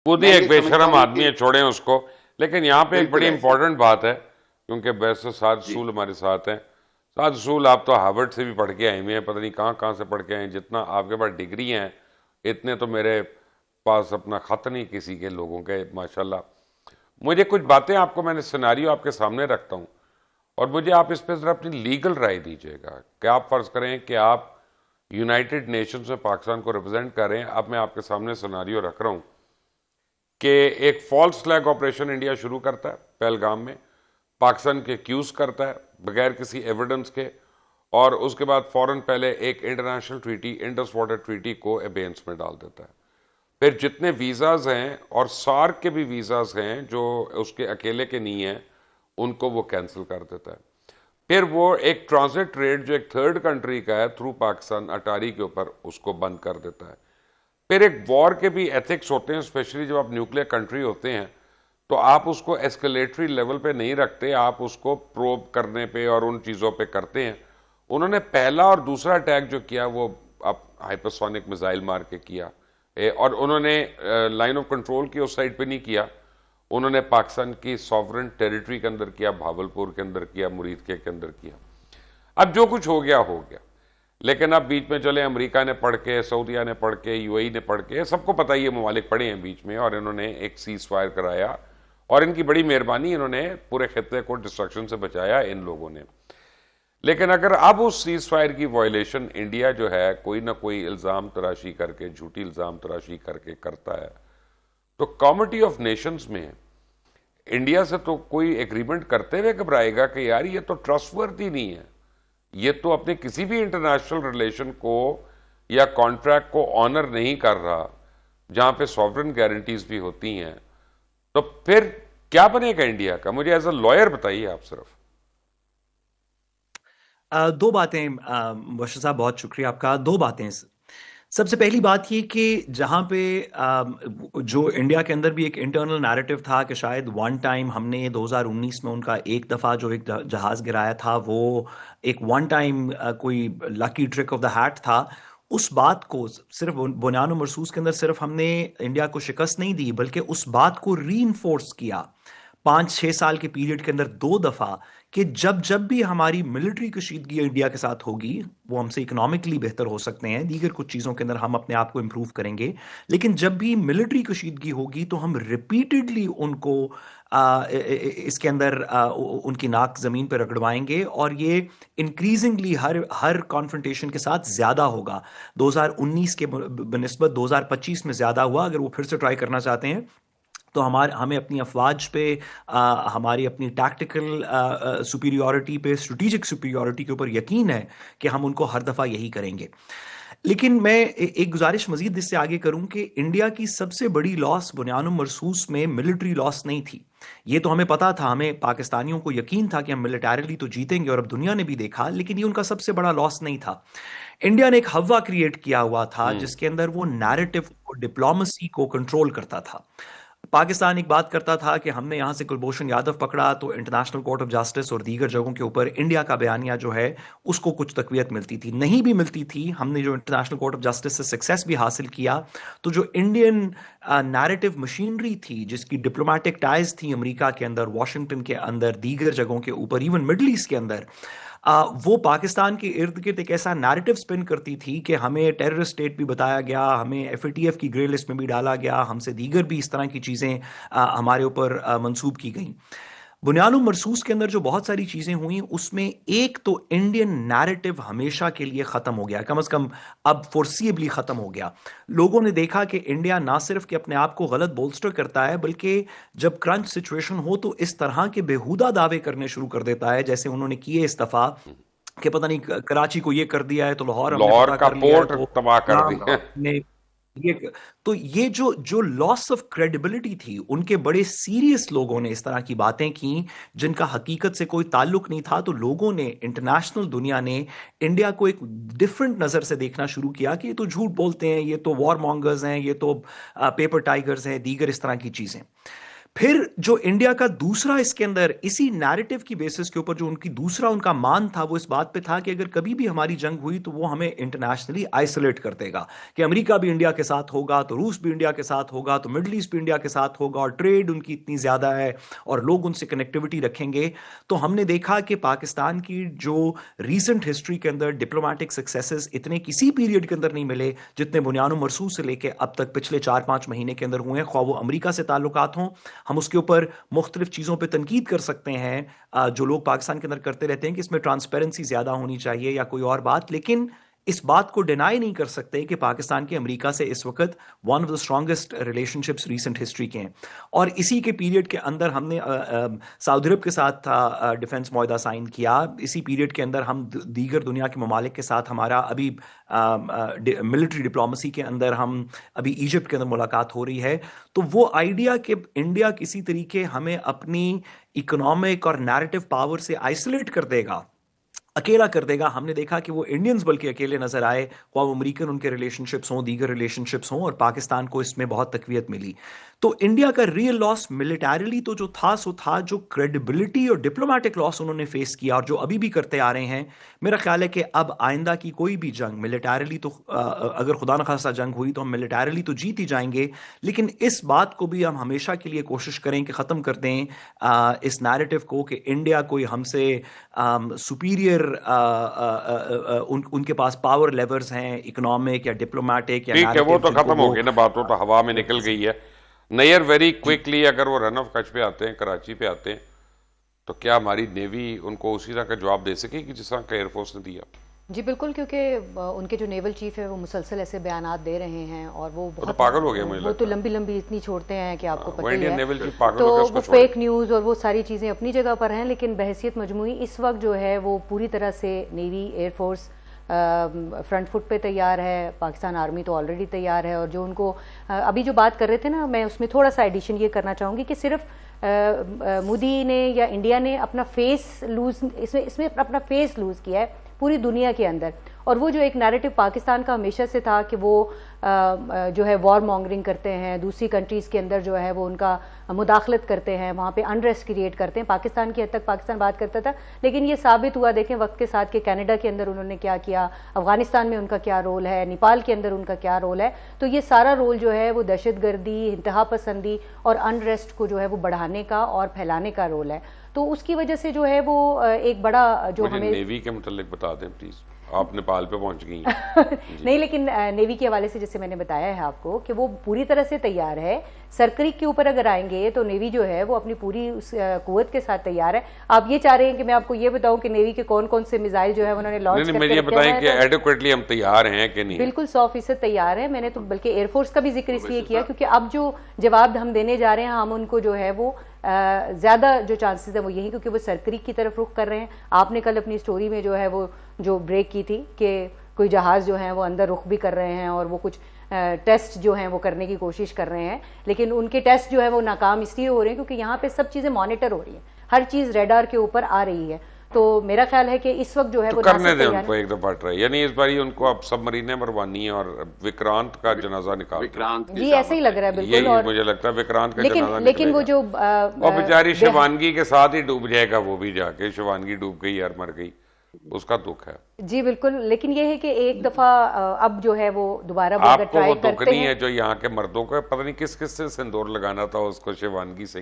खुद ही मैं एक ये समझता बेशरम हूँ आदमी कि है, छोड़ें उसको। लेकिन यहाँ पे एक बड़ी बिल्कुल ऐसे ही। इंपॉर्टेंट बात है, क्योंकि वैसे साद जी। रसूल हमारे साथ हैं। साद रसूल, आप तो हार्वर्ड से भी पढ़ के आए हुए हैं, पता नहीं कहाँ कहाँ से पढ़ के आए हैं। जितना आपके पास डिग्री हैं, इतने तो मेरे पास अपना खत नहीं किसी के लोगों के, माशाल्लाह। मुझे कुछ बातें, आपको मैंने सिनारियो आपके सामने रखता हूँ, और मुझे आप इस पर जरा अपनी लीगल राय दीजिएगा कि आप फर्ज करें कि आप यूनाइटेड नेशंस में पाकिस्तान को रिप्रेजेंट कर रहे हैं। अब मैं आपके सामने सिनारियो रख रहा हूँ कि एक फॉल्स फ्लैग ऑपरेशन इंडिया शुरू करता है पहलगाम में, पाकिस्तान के एक्यूज करता है बगैर किसी एविडेंस के, और उसके बाद फौरन पहले एक international treaty, Indus water treaty को अबेंस में डाल देता है। फिर जितने वीज़ाज हैं, और सार्क के भी वीज़ाज हैं जो उसके अकेले के नहीं हैं, उनको वो कैंसिल कर देता है। फिर वो एक ट्रांजिट ट्रेड जो एक थर्ड कंट्री का है थ्रू पाकिस्तान अटारी के ऊपर, उसको बंद कर देता है। फिर एक वॉर के भी एथिक्स होते हैं, स्पेशली जब आप न्यूक्लियर कंट्री होते हैं, तो आप उसको एस्केलेटरी लेवल पे नहीं रखते, आप उसको प्रोब करने पे और उन चीज़ों पे करते हैं। उन्होंने पहला और दूसरा अटैक जो किया वो आप हाइपरसोनिक मिसाइल मार के किया। और उन्होंने लाइन ऑफ कंट्रोल की उस साइड पे नहीं किया, उन्होंने पाकिस्तान की सॉवरेन टेरिटरी के अंदर किया, भावलपुर के अंदर किया, मुरीद के अंदर किया। अब जो कुछ हो गया। लेकिन अब बीच में चले, अमेरिका ने पढ़ के, सऊदिया ने पढ़ के, यूएई ने पढ़ के, सबको पता ही है, ममालिक पढ़े हैं बीच में, और इन्होंने एक सीज फायर कराया, और इनकी बड़ी मेहरबानी, इन्होंने पूरे खत्ते को डिस्ट्रक्शन से बचाया इन लोगों ने। लेकिन अगर अब उस सीज फायर की वायलेशन इंडिया जो है कोई ना कोई इल्ज़ाम तराशी करके, झूठी इल्ज़ाम तराशी करके करता है, तो कॉमिटी ऑफ नेशंस में इंडिया से तो कोई एग्रीमेंट करते हुए घबराएगा कि यार ये तो ट्रस्टवर्दी नहीं है, ये तो अपने किसी भी इंटरनेशनल रिलेशन को या कॉन्ट्रैक्ट को ऑनर नहीं कर रहा, जहां पे सॉवरेन गारंटीज भी होती हैं। तो फिर क्या बनेगा इंडिया का? मुझे एज अ लॉयर बताइए आप सिर्फ। दो बातें मुबश्शिर साहब, बहुत शुक्रिया आपका। दो बातें। सबसे पहली बात ये कि जहाँ पे जो इंडिया के अंदर भी एक इंटरनल नैरेटिव था कि शायद वन टाइम हमने 2019 में उनका एक दफ़ा जो एक जहाज़ गिराया था वो एक वन टाइम कोई lucky trick of the hat था। उस बात को सिर्फ बुनियाद मरसूस के अंदर सिर्फ हमने इंडिया को शिकस्त नहीं दी, बल्कि उस बात को री किया 5-6 साल के पीरियड के अंदर दो दफा, कि जब जब भी हमारी मिलिट्री कशीदगी इंडिया के साथ होगी, वो हमसे इकोनॉमिकली बेहतर हो सकते हैं, दीगर कुछ चीज़ों के अंदर हम अपने आप को इम्प्रूव करेंगे, लेकिन जब भी मिलिट्री कशीदगी होगी तो हम रिपीटेडली उनको इसके अंदर उनकी नाक ज़मीन पर रगड़वाएंगे, और ये इंक्रीजिंगली हर हर कॉन्फ्रंटेशन के साथ ज़्यादा होगा। 2019 के बनस्बत 2025 में ज़्यादा हुआ। अगर वो फिर से ट्राई करना चाहते हैं तो हमें अपनी अफवाज पे, हमारी अपनी टैक्टिकल सुपीरियॉरिटी पे, स्ट्रेटेजिक सुपीरियॉरिटी के ऊपर यकीन है कि हम उनको हर दफ़ा यही करेंगे। लेकिन मैं एक गुजारिश मजीद इससे आगे करूं कि इंडिया की सबसे बड़ी लॉस बुनियानुम मरसूस में मिलिट्री लॉस नहीं थी। ये तो हमें पता था, हमें पाकिस्तानियों को यकीन था कि हम मिलिटरीली तो जीतेंगे, और अब दुनिया ने भी देखा, लेकिन ये उनका सबसे बड़ा लॉस नहीं था। इंडिया ने एक हवा क्रिएट किया हुआ था जिसके अंदर वो नैरेटिव को, डिप्लोमेसी को कंट्रोल करता था। पाकिस्तान एक बात करता था कि हमने यहां से कुलभूषण यादव पकड़ा तो इंटरनेशनल कोर्ट ऑफ जस्टिस और दीगर जगहों के ऊपर इंडिया का बयानिया जो है उसको कुछ तकवीत मिलती थी, नहीं भी मिलती थी। हमने जो इंटरनेशनल कोर्ट ऑफ जस्टिस से सक्सेस भी हासिल किया, तो जो इंडियन नैरेटिव मशीनरी थी, जिसकी डिप्लोमेटिक टाइज थी अमेरिका के अंदर, वॉशिंगटन के अंदर, दीगर जगहों के ऊपर, इवन मिडल ईस्ट के अंदर, वो पाकिस्तान के इर्द गिर्द एक ऐसा नैरेटिव स्पिन करती थी कि हमें टेररिस्ट स्टेट भी बताया गया, हमें एफएटीएफ की ग्रे लिस्ट में भी डाला गया, हमसे दीगर भी इस तरह की चीज़ें हमारे ऊपर मंसूब की गई। बुनियानुम मरसूस के अंदर जो बहुत सारी चीज़ें हुई उसमें एक तो इंडियन नैरेटिव हमेशा के लिए ख़त्म हो गया, कम से कम अब फोर्सिएबली ख़त्म हो गया। लोगों ने देखा कि इंडिया ना सिर्फ कि अपने आप को गलत बोल्स्टर करता है, बल्कि जब क्रंच सिचुएशन हो तो इस तरह के बेहुदा दावे करने शुरू कर देता है, जैसे उन्होंने किए इस दफ़ा कि पता नहीं कराची को ये कर दिया है तो लाहौर हमने लाहौर फतह का कर लिया है, पोर्ट तो तबाह कर नाम दिया। ने ये, तो ये जो जो लॉस ऑफ क्रेडिबिलिटी थी, उनके बड़े सीरियस लोगों ने इस तरह की बातें की जिनका हकीकत से कोई ताल्लुक नहीं था, तो लोगों ने, इंटरनेशनल दुनिया ने इंडिया को एक डिफरेंट नजर से देखना शुरू किया कि ये तो झूठ बोलते हैं, ये तो वॉर मॉन्गर्स हैं, ये तो पेपर टाइगर्स हैं, दीगर इस तरह की चीजें। फिर जो इंडिया का दूसरा इसके अंदर इसी नैरेटिव की बेसिस के ऊपर जो उनका मान था वो इस बात पे था कि अगर कभी भी हमारी जंग हुई तो वो हमें इंटरनेशनली आइसोलेट कर देगा, कि अमेरिका भी इंडिया के साथ होगा तो रूस भी इंडिया के साथ होगा तो मिडल ईस्ट भी इंडिया के साथ होगा, और ट्रेड उनकी इतनी ज्यादा है और लोग उनसे कनेक्टिविटी रखेंगे। तो हमने देखा कि पाकिस्तान की जो रीसेंट हिस्ट्री के अंदर डिप्लोमेटिक सक्सेसेस इतने किसी पीरियड के अंदर नहीं मिले जितने बुनियानो मरसू से लेके अब तक पिछले 4-5 महीने के अंदर हुए हैं, ख्वाह वो अमेरिका से ताल्लुकात हों। हम उसके ऊपर मुख्तलिफ चीज़ों पे तनकीद कर सकते हैं, जो लोग पाकिस्तान के अंदर करते रहते हैं कि इसमें ट्रांसपेरेंसी ज़्यादा होनी चाहिए या कोई और बात, लेकिन इस बात को डिनाई नहीं कर सकते कि पाकिस्तान के अमेरिका से इस वक्त one of the strongest relationships recent history के हैं। और इसी के पीरियड के अंदर हमने सऊदी अरब के साथ डिफेंस मुआहदा साइन किया। इसी पीरियड के अंदर हम दीगर दुनिया के ममालिक के साथ हमारा अभी मिलिट्री डिप्लोमेसी के अंदर हम अभी इजिप्ट के अंदर मुलाकात हो रही है। तो वो आइडिया कि इंडिया किसी तरीके हमें अपनी इकोनॉमिक और नैरेटिव पावर से आइसोलेट कर देगा, अकेला कर देगा, हमने देखा कि वो इंडियंस बल्कि अकेले नजर आए, वो अमेरिकन उनके रिलेशनशिप्स हों, दीगर रिलेशनशिप्स हों, और पाकिस्तान को इसमें बहुत तकवीत मिली। तो इंडिया का रियल लॉस मिलिटरीली तो जो था सो था, जो क्रेडिबिलिटी और डिप्लोमेटिक लॉस उन्होंने फेस किया और जो अभी भी करते आ रहे हैं, मेरा ख्याल है कि अब आइंदा की कोई भी जंग मिलिटरीली तो अगर खुदा न खास्ता जंग हुई तो हम मिलिटरीली तो जीत ही जाएंगे, लेकिन इस बात को भी हम हमेशा के लिए कोशिश करें कि ख़त्म कर दें इस नैरेटिव को कि इंडिया कोई हमसे सुपीरियर उनके पास पावर लेवर्स हैं इकोनॉमिक या डिप्लोमेटिक या ठीक है, वो नैरेटिव तो जिनको खत्म हो वो गई ना बात, वो तो हवा में निकल गई है। नैयर वेरी क्विकली, अगर वो रन ऑफ कच पे आते हैं, कराची पे आते हैं, तो क्या हमारी नेवी उनको उसी तरह का जवाब दे सकेगी जिस तरह का एयरफोर्स ने दिया? जी बिल्कुल, क्योंकि उनके जो नेवल चीफ है वो मुसलसल ऐसे बयानात दे रहे हैं और वो तो बहुत पागल हो गया मुझे वो तो लगता है। लंबी लंबी इतनी छोड़ते हैं कि आपको वो पता ही इंडियन है। नेवल चीफ पागल तो हो गया, वो उसको छोड़े। फेक न्यूज़ और वो सारी चीज़ें अपनी जगह पर हैं, लेकिन बहसियत मजमूई इस वक्त जो है वो पूरी तरह से नेवी एयरफोर्स फ्रंट फुट पे तैयार है। पाकिस्तान आर्मी तो ऑलरेडी तैयार है, और जो उनको अभी जो बात कर रहे थे ना, मैं उसमें थोड़ा सा एडिशन ये करना चाहूँगी कि सिर्फ मोदी ने या इंडिया ने अपना फेस लूज इसमें अपना फेस लूज किया है पूरी दुनिया के अंदर। और वो जो एक नैरेटिव पाकिस्तान का हमेशा से था कि वो जो है वॉर मॉन्गरिंग करते हैं, दूसरी कंट्रीज़ के अंदर जो है वो उनका मुदाखलत करते हैं, वहाँ पे अनरेस्ट क्रिएट करते हैं। पाकिस्तान की हद तक पाकिस्तान बात करता था, लेकिन ये साबित हुआ देखें वक्त के साथ कि कनाडा के अंदर उन्होंने क्या किया, अफगानिस्तान में उनका क्या रोल है, नेपाल के अंदर उनका क्या रोल है। तो ये सारा रोल जो है वो दहशतगर्दी, इंतहा पसंदी और अनरेस्ट को जो है वो बढ़ाने का और फैलाने का रोल है। तो उसकी वजह से जो है वो एक बड़ा जो मुझे हमें नेवी के मुतालिक बता दें प्लीज, आप नेपाल पे पहुंच गई हैं। नहीं, लेकिन नेवी के हवाले से जैसे मैंने बताया है आपको कि वो पूरी तरह से तैयार है। सरक्रिक के ऊपर अगर आएंगे तो नेवी जो है वो अपनी पूरी उस कुव्वत के साथ तैयार है। आप ये चाह रहे हैं कि मैं आपको ये बताऊं कि नेवी के कौन कौन से मिसाइल जो है उन्होंने लॉन्च करके मुझे रखे बताएं हुए कि हैं। तो एडिक्वेटली हम तैयार हैं कि नहीं? बिल्कुल 100% तैयार है। मैंने तो बल्कि एयरफोर्स का भी जिक्र इसलिए किया क्योंकि अब जो जवाब हम देने जा रहे हैं, हम उनको जो है वो ज़्यादा जो चांसेस है वो यही, क्योंकि वो सरक्रिक की तरफ रुख कर रहे हैं। आपने कल अपनी स्टोरी में जो है वो जो ब्रेक की थी कि कोई जहाज़ जो है वो अंदर रुख भी कर रहे हैं और वो कुछ टेस्ट जो हैं वो करने की कोशिश कर रहे हैं, लेकिन उनके टेस्ट जो है वो नाकाम इसलिए हो रहे हैं क्योंकि यहाँ पे सब चीज़ें मॉनिटर हो रही हैं, हर चीज़ रेडार के ऊपर आ रही है। तो मेरा ख्याल है कि इस वक्त जो है तो वो करने दें उनको एक दफा ट्राई, यानी इस बार उनको अब सबमरीनें मरवानी है और विक्रांत का जनाजा निकाल जी ऐसे ही लग रहा है बिल्कुल। यही और मुझे लगता है विक्रांत का लेकिन जनाजा लेकिन वो निकलेगा। जो और बेचारी शिवानगी के साथ ही डूब जाएगा वो भी, जाके शिवानगी डूब गई यार, मर गई, उसका दुख है। जी बिल्कुल, लेकिन ये है कि एक दफा अब जो है वो दोबारा वो अगर आपको वो ट्राई दुख करते नहीं हैं। है जो यहाँ के मर्दों को, पता नहीं किस किस से सिंदूर लगाना था उसको शिवानगी से।